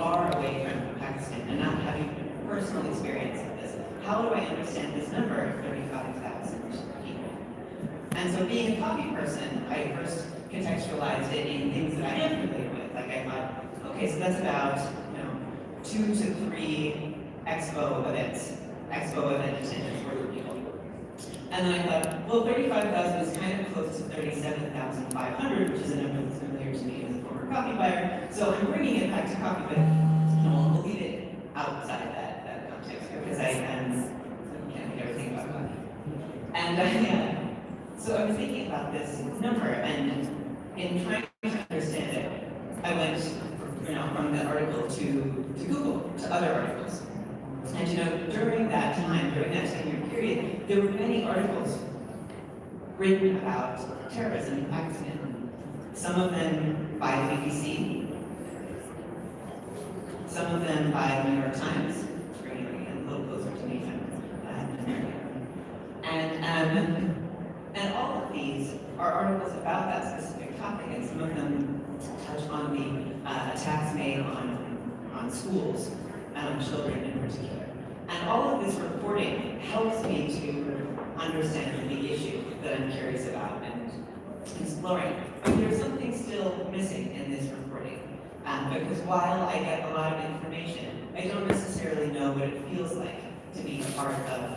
far away from Pakistan and not having personal experience of this, how do I understand this number of 35,000 people? And so being a coffee person, I first contextualized it in things that I am familiar with. Like I thought, okay, so that's about 2 to 3 expo event attendance worth of people. And then I thought, well, 35,000 is kind of close to 37,500, which is a number that's familiar to me as a former coffee buyer. So I'm bringing it back to coffee, but we'll leave it outside that context because I can't think everything about coffee. And so I was thinking about this number, and in trying to understand it, I went from the article to Google, to other articles. And during that time, during that 10-year period, there were many articles written about terrorism in Pakistan. Some of them by the BBC, some of them by the New York Times, bringing it a little closer to me than America. And all of these are articles about that specific topic, and some of them touch on the attacks made on schools and on children in particular. And all of this reporting helps me to understand the big issue that I'm curious about and exploring. But there's something still missing in this reporting. Because while I get a lot of information, I don't necessarily know what it feels like to be a part of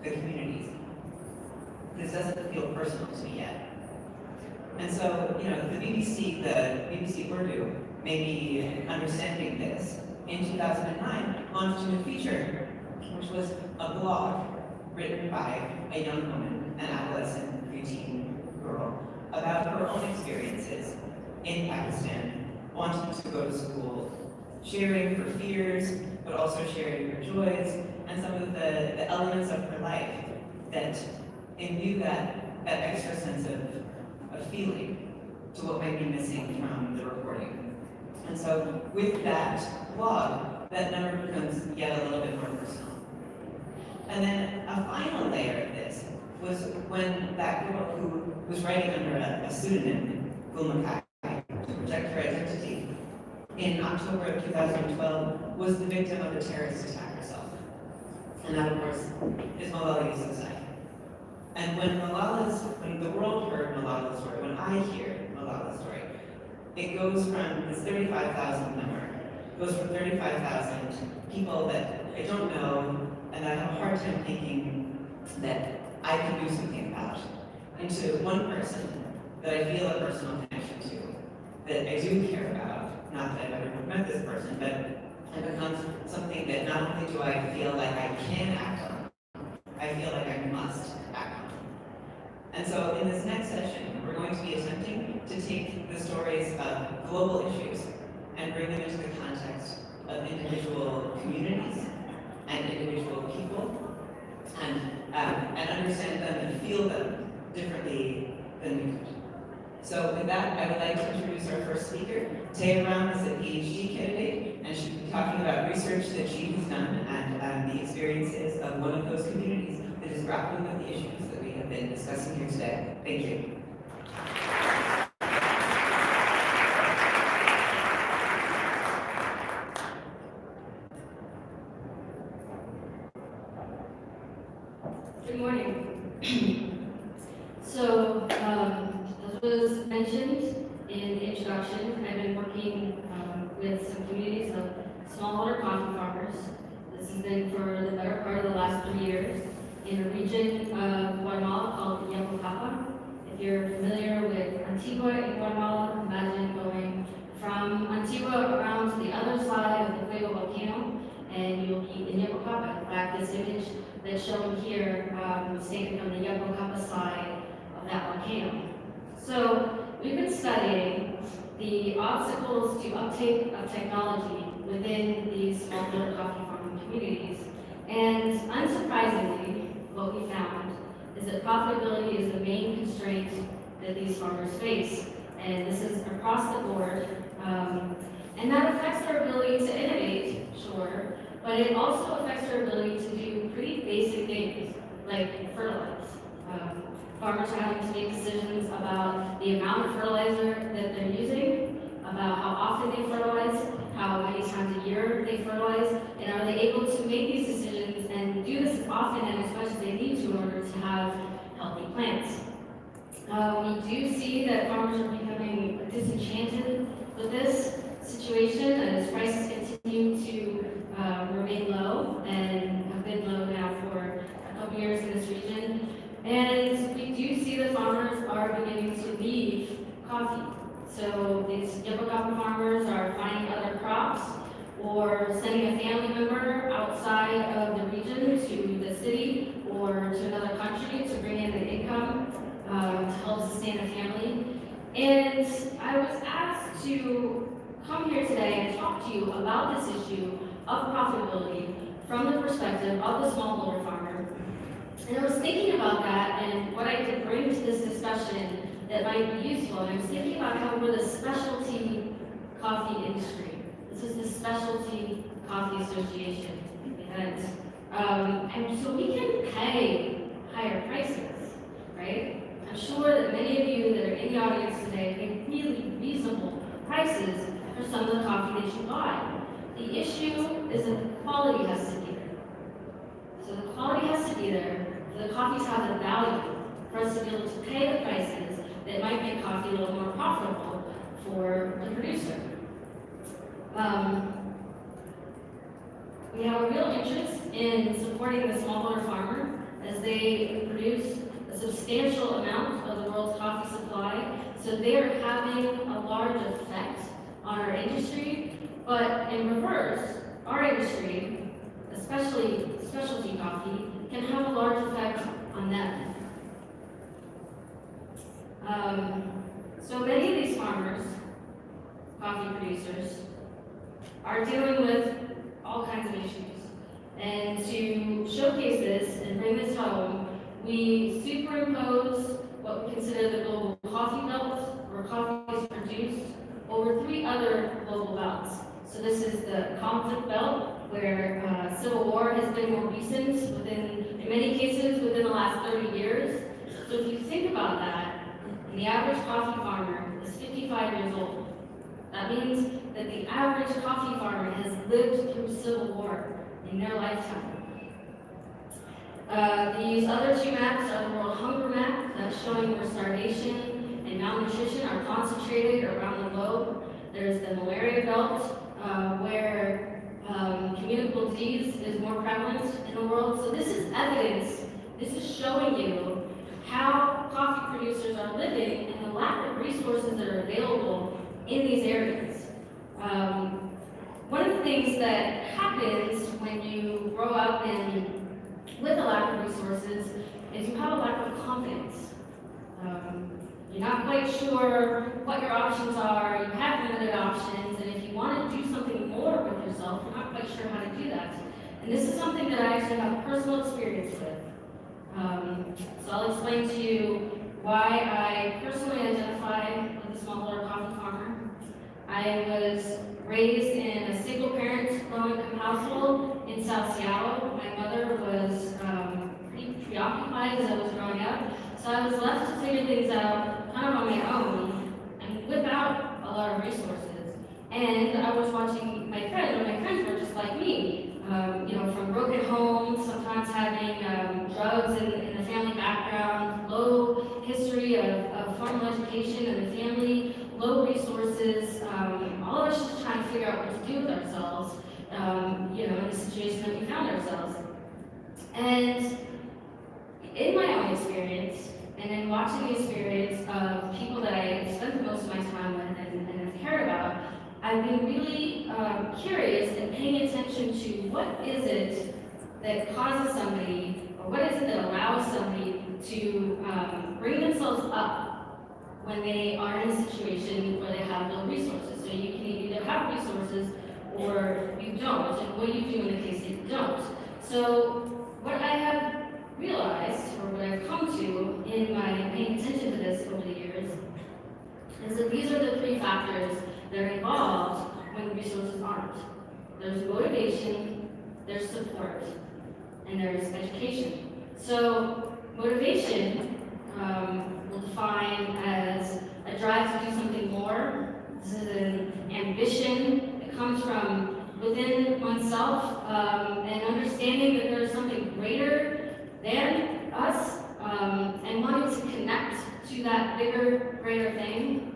the communities. This doesn't feel personal to me yet. And so, the BBC Urdu, maybe understanding this, in 2009, launched a new feature, which was a blog written by a young woman, an adolescent preteen girl, about her own experiences in Pakistan, wanting to go to school, sharing her fears, but also sharing her joys, and some of the elements of her life that imbue that extra sense of feeling to what might be missing from the reporting. And so with that blog, that number becomes yet a little bit more personal. And then a final layer of this was when that girl who was writing under a pseudonym, Gulmakai, to protect her identity, in October of 2012, was the victim of a terrorist attack herself. And that, of course, is Malala Yousafzai. And when the world heard Malala's story, when I hear Malala's story, it goes from this 35,000 number, goes from 35,000 people that I don't know and I have a hard time thinking that I can do something about, into one person that I feel a personal connection to, that I do care about, not that I've ever met this person, but it becomes something that not only do I feel like I can act on, I feel like I must act on. And so in this next session, we're going to be attempting to take the stories of global issues and bring them into the context of individual communities and individual people, and understand them and feel them differently than we could. So with that, I would like to introduce our first speaker. Taya Brown is a PhD candidate, and she'll be talking about research that she has done and the experiences of one of those communities that is grappling with the issues that we have been discussing here today. Thank you. Good morning. So, as was mentioned in the introduction, I've been working with some communities of smallholder coffee farmers. This has been for the better part of the last 3 years in a region of Guatemala called Yacocapa. If you're familiar with Antigua in Guatemala, imagine going from Antigua around to the other side of the Fuego volcano, and you'll be in Yacocapa. In fact, this image that's shown here was taken from the Yacocapa side of that volcano. So we've been studying the obstacles to uptake of technology within these smallholder coffee farming communities. And unsurprisingly, what we found is that profitability is the main constraint that these farmers face. And this is across the board. And that affects their ability to innovate, sure, but it also affects their ability to do pretty basic things, like fertilize. Farmers are having to make decisions about the amount of fertilizer that they're using, about how often they fertilize, how how many times a year they fertilize, and are they able to make these decisions and do this as often and as much as they need to in order to have healthy plants. We do see that farmers are becoming disenchanted with this situation as prices continue to remain low and have been low now for a couple years in this region. And we do see that farmers are beginning to leave coffee. So these younger coffee farmers are finding other crops or sending a family member outside of the region to the city or to another country to bring in an income to help sustain a family. And I was asked to come here today and talk to you about this issue of profitability from the perspective of the smallholder farmer. And I was thinking about that and what I could bring to this discussion that might be useful. And I was thinking about how we're the specialty coffee industry. This is the Specialty Coffee Association. And so we can pay higher prices, right? I'm sure that many of you that are in the audience today pay really reasonable prices for some of the coffee that you buy. The issue is that the quality has to be there. So the quality has to be there for the coffees to have the value for us to be able to pay the prices that might make coffee a little more profitable for the producer. We have a real interest in supporting the smallholder farmer as they produce a substantial amount of the world's coffee supply. So they are having a large effect on our industry, but in reverse, our industry, especially specialty coffee, can have a large effect on them. So many of these farmers, coffee producers, are dealing with all kinds of issues. And to showcase this and bring this home, we superimpose what we consider the global coffee belt, where coffee is produced, over 3 other global belts. So this is the conflict belt, where civil war has been more recent, in many cases, within the last 30 years. So if you think about that, and the average coffee farmer is 55 years old. That means that the average coffee farmer has lived through civil war in their lifetime. These other 2 maps are the World Hunger Map, that's showing where starvation and malnutrition are concentrated around the globe. There's the malaria belt, where communicable disease is more prevalent in the world. So this is evidence, this is showing you how coffee producers are living and the lack of resources that are available in these areas. One of the things that happens when you grow up with a lack of resources is you have a lack of confidence. You're not quite sure what your options are, you have limited options, and if you want to do something more with yourself, you're not quite sure how to do that. And this is something that I actually have personal experience with. So I'll explain to you why I personally identify with a smallholder coffee farmer. I was raised in a single-parent, low-income household in South Seattle. My mother was pretty preoccupied as I was growing up, so I was left to figure things out kind of on my own and without a lot of resources. And I was watching my friends, and my friends were just like me. From broken homes, sometimes having drugs in the family background, low history of formal education in the family, low resources, all of us just trying to figure out what to do with ourselves, in the situation that we found ourselves. And in my own experience, and in watching the experience of people that I spent most of my time with and have cared about, I've been really curious and paying attention to what is it that causes somebody, or what is it that allows somebody to bring themselves up when they are in a situation where they have no resources. So you can either have resources or you don't, and what do you do in the case that you don't? So what I have realized, or what I've come to in my paying attention to this over the years, is that these are the 3 factors that are involved when resources aren't. There's motivation, there's support, and there's education. So motivation we'll define as a drive to do something more. This is an ambition that comes from to that bigger, greater thing?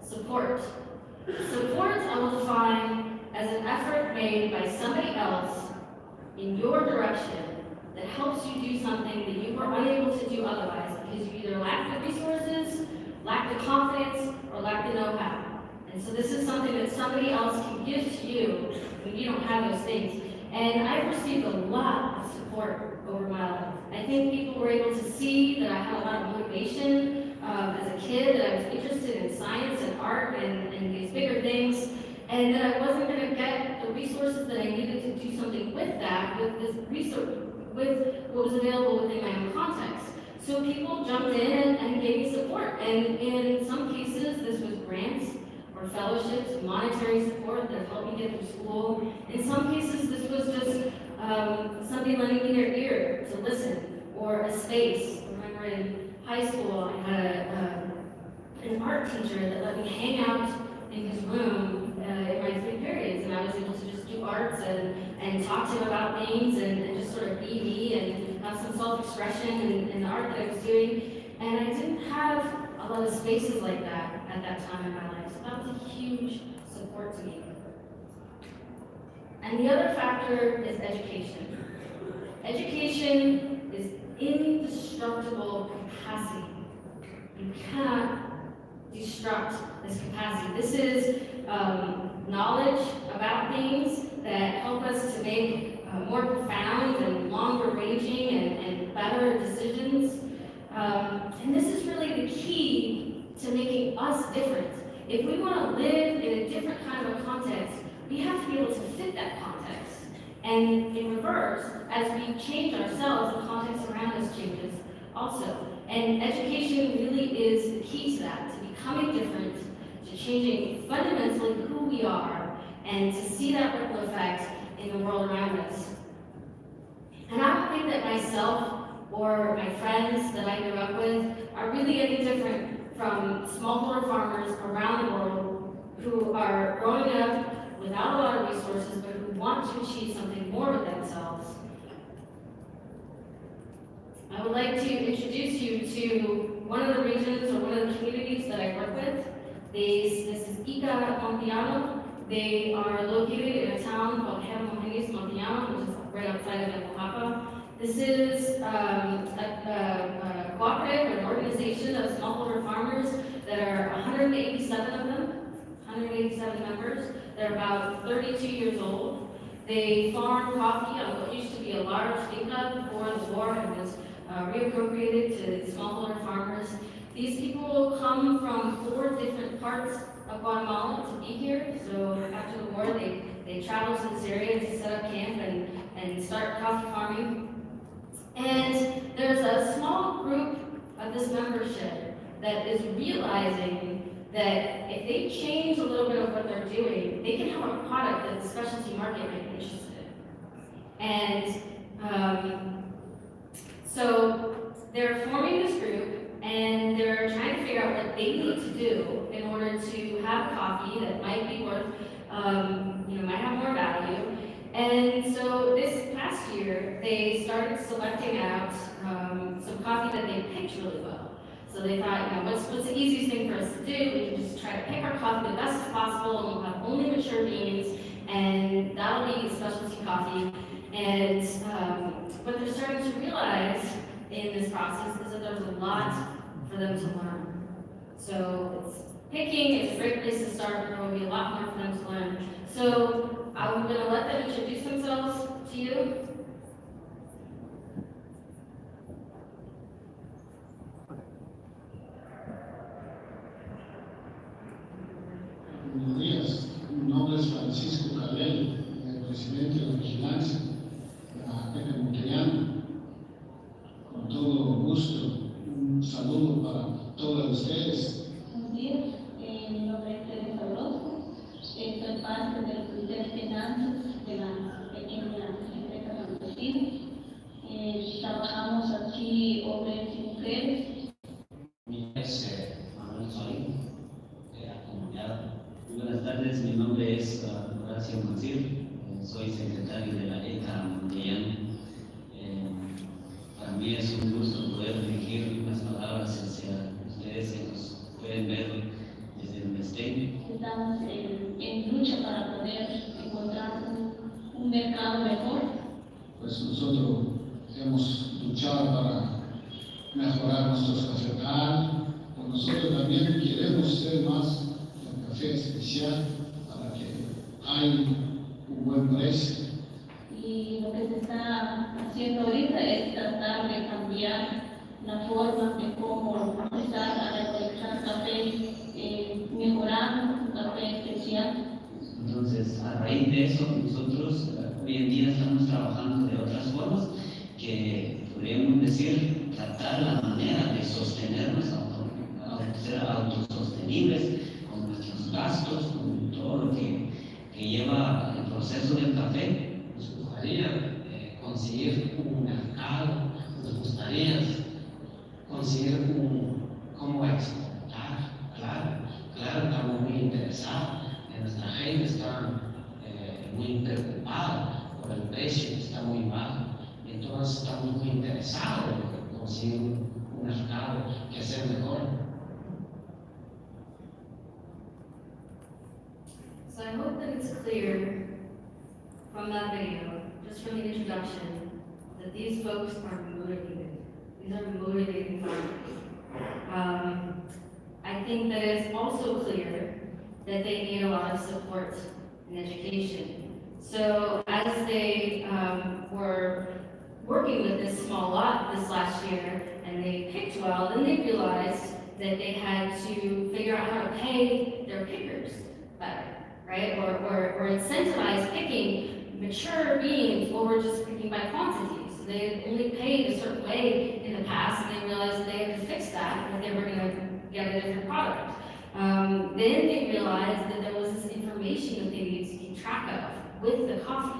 Support. Support I will define as an effort made by somebody else in your direction that helps you do something that you were unable to do otherwise because you either lack the resources, lack the confidence, or lack the know-how. And so this is something that somebody else can give to you when you don't have those things. And I've received a lot of support over my life. I think people were able to see that I had a lot of motivation as a kid, that I was interested in science and art and these bigger things, and that I wasn't going to get the resources that I needed to do something with that, with this resource, with what was available within my own context. So people jumped in and gave me support, and in some cases this was grants or fellowships, monetary support that helped me get through school. In some cases this was just somebody lending me their ear to listen, or a space. I remember in high school I had an art teacher that let me hang out in his room in my free periods, and I was able to just do arts and talk to him about things and just sort of be me and have some self-expression in the art that I was doing. And I didn't have a lot of spaces like that at that time in my life, so that was a huge support to me. And the other factor is education. Education is indestructible capacity. You cannot destruct this capacity. This is knowledge about things that help us to make more profound and longer ranging and better decisions. And this is really the key to making us different. If we want to live in a different kind of a context, we have to be able to fit that context. And in reverse, as we change ourselves, the context around us changes also. And education really is the key to that, to becoming different, to changing fundamentally who we are, and to see that ripple effect in the world around us. And I don't think that myself or my friends that I grew up with are really any different from smallholder farmers around the world who are growing up without a lot of resources, but who want to achieve something more with themselves. I would like to introduce you to one of the regions or one of the communities that I work with. This is Ica Montiano. They are located in a town called Montiano, which is right outside of Oaxaca. This is a cooperative, an organization of smallholder farmers that are 187 of them, 187 members. They're about 32 years old. They farm coffee on what used to be a large finca before the war and was reappropriated to smallholder farmers. These people come from 4 different parts of Guatemala to be here. So after the war, they traveled to this area to set up camp and start coffee farming. And there's a small group of this membership that is realizing that if they change a little bit of what they're doing, they can have a product that the specialty market might be interested in. And so they're forming this group, and they're trying to figure out what they need to do in order to have coffee that might be worth, might have more value. And so this past year, they started selecting out some coffee that they picked really well. So they thought, what's the easiest thing for us to do? We can just try to pick our coffee the best as possible, and we'll have only mature beans, and that'll be specialty coffee. And what they're starting to realize in this process is that there's a lot for them to learn. So it's picking, it's a great place to start, there will be a lot more for them to learn. So I'm going to let them introduce themselves to you. Buenos días, mi nombre es Francisco Cabello, presidente de Vigilancia de la Pepe Monteriano. Con todo gusto, un saludo para todos ustedes. Buenos días, mi nombre es Teresa Orozco, soy parte del comité de finanzas de la pequeña empresa campesina. Trabajamos aquí hombres y mujeres. Mi nombre es Manuel Solín, de la comunidad. Buenas tardes, mi nombre es Horacio Mancir, soy secretario de la ECA Monteriano. Para mí es un gusto poder poder dirigir unas palabras hacia ustedes que nos pueden ver desde donde estén. Estamos en lucha para poder encontrar un mercado mejor. Pues nosotros hemos luchado para mejorar nuestros cafetales, pues nosotros también queremos ser más el café especial para que haya un buen precio. Y lo que se está haciendo ahorita es tratar de cambiar la forma de cómo empezar a recolectar café, mejorando un café especial. Entonces, a raíz de eso, nosotros hoy en día estamos trabajando de otras formas que podríamos decir tratar la manera de sostenernos, ser autosostenibles con nuestros gastos, con todo lo que lleva el proceso del café. Nos gustaría conseguir un mercado, nos gustaría conseguir cómo exportar. Claro, estamos muy interesados, nuestra gente está muy preocupada por el precio que está muy bajo, entonces estamos muy interesados en conseguir un mercado que sea mejor. So I hope that it's clear from that video, just from the introduction, that these folks are motivated. These are motivating farmers. I think that it's also clear that they need a lot of support and education. So as they were working with this small lot this last year and they picked well, then they realized that they had to figure out how to pay their pickers better, right? Or incentivize picking mature beans over just picking by quantity. So they only paid a certain way in the past, and they realized that they had to fix that if they were going to get a different product. Then they realized that there was this information that they needed to keep track of with the coffee,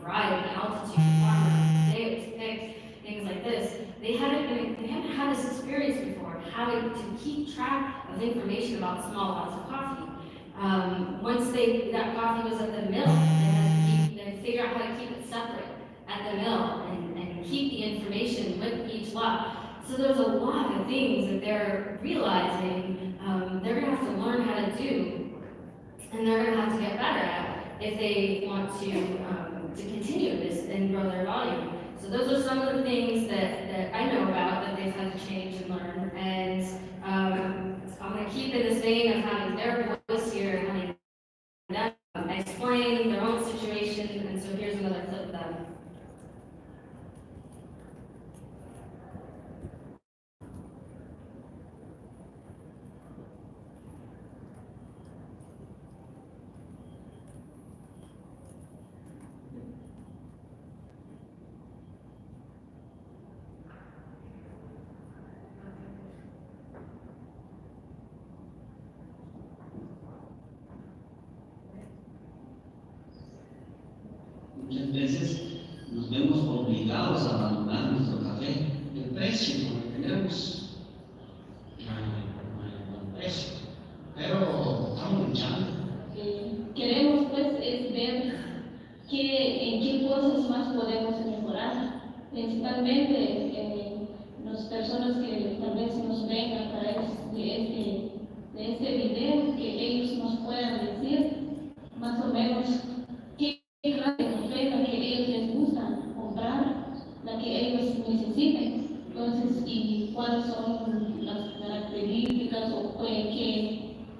variety, altitude, farmer, day it was picked, things like this. They hadn't had this experience before, having to keep track of information about small lots of coffee. Once that coffee was at the mill, they had to figure out how to keep it separate at the mill and keep the information with each lot. So there's a lot of things that they're realizing they're going to have to learn how to do, and they're going to have to get better at if they want to continue this and grow their volume. So those are some of the things that I know about that they've had to change and learn. And I'm going to keep in this vein of having their voice here and having them explain their own situation. And so here's another clip of them. Muchas veces nos vemos obligados a abandonar nuestro café. El precio que tenemos no hay buen precio, pero estamos luchando. Queremos pues es ver en qué cosas más podemos mejorar, principalmente las personas que tal vez nos ven a través de este video, que ellos nos puedan decir más o menos qué clase de café la que ellos les gusta comprar, la que ellos necesiten, entonces, y cuáles son las características o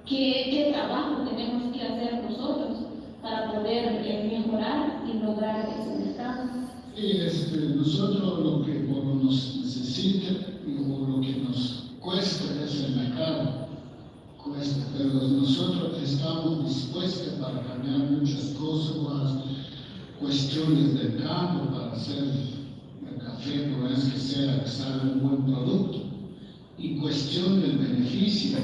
qué trabajo tenemos que hacer nosotros para poder mejorar y lograr ese mercado. Y nosotros lo que nos necesita o lo que nos cuesta es el mercado, pero nosotros estamos dispuestos para cambiar muchas cosas, cuestiones del campo para hacer el café, no es que sea un buen producto, y cuestión del beneficio.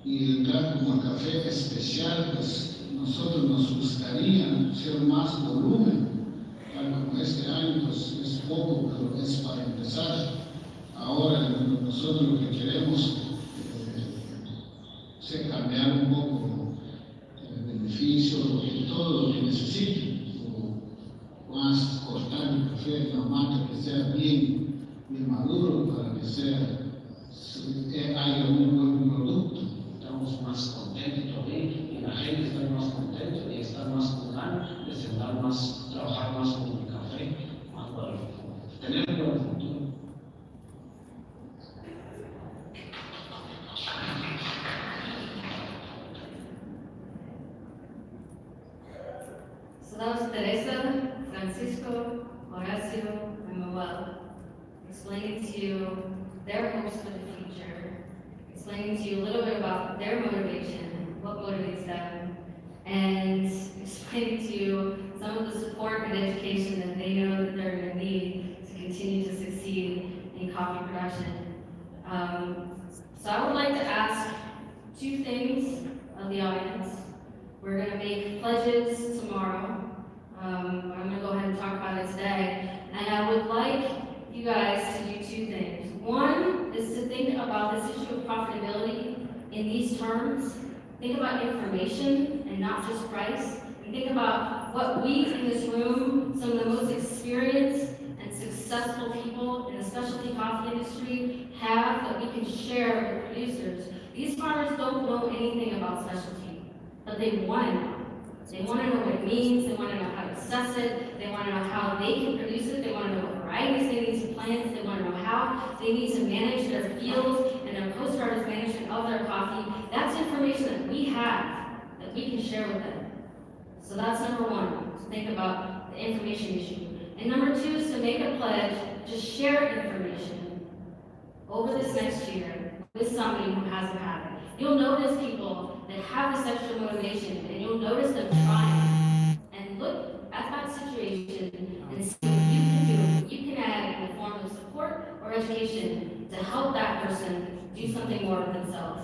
Y entrar como café especial, pues nosotros nos gustaría hacer más volumen, tal como este año pues es poco, pero es para empezar. Ahora nosotros lo que queremos es cambiar un poco el beneficio, todo lo que necesite, o más cortar el café en la mata que sea bien maduro para que sea their hopes for the future, explaining to you a little bit about their motivation, what motivates them, and explaining to you some of the support and education that they know that they're going to need to continue to succeed in coffee production. So I would like to ask two things of the audience. We're going to make pledges tomorrow. I'm going to go ahead and talk about it today. And I would like you guys to do two things. One is to think about this issue of profitability in these terms. Think about information and not just price. And think about what we in this room, some of the most experienced and successful people in the specialty coffee industry have that we can share with producers. These farmers don't know anything about specialty, but they want to know. They want to know what it means, they want to know how to assess it, they want to know how they can produce it, they want to know what varieties they need to plant, they want to know how they need to manage their fields and their post-harvest management of their coffee. That's information that we have, that we can share with them. So that's number one, to think about the information issue. And number two is to make a pledge to share information over this next year with somebody who hasn't had it. You'll notice people that have this extra motivation, and you'll notice them trying. And look at that situation and see what you can do, what you can add in the form of support or education to help that person do something more of themselves.